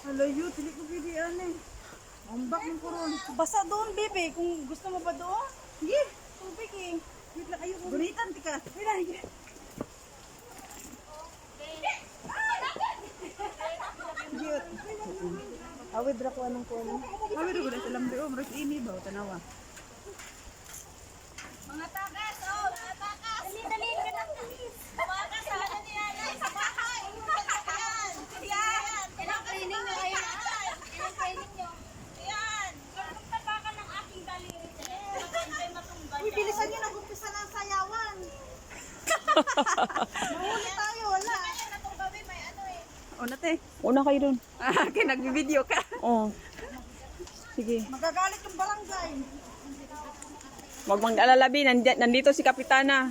Halayo, tili ko bidian eh. Ombak ng kuron. Basa doon, bebe. Kung gusto mo ba doon? Sige. Tubig eh. Wait lang, ayun. Gunitan, tika. Wait lang. Cute. Awid ra ko anong kuno. Awid ra ko lang do, murag ini ba tanawa. Mga tagas, oh, mga tagas. Dali ka ng talis. Mga sana niya sa bahay. Yan. Yan. Ilang training nyo kayo? Ilang training nyo? Yan. Magtaba ka ng aking daliri. Hindi matunggal. Uy, bilisan niyo nag-umpisa na ang sayawan. Mahuli tayo, wala. Kaya na itong gabi may ano eh. Una te. Una kayo dun. Kaya nagbibideo ka. Oo. Sige. Magagalit yung barangay. Wag mang alalabi, nandito si Kapitana.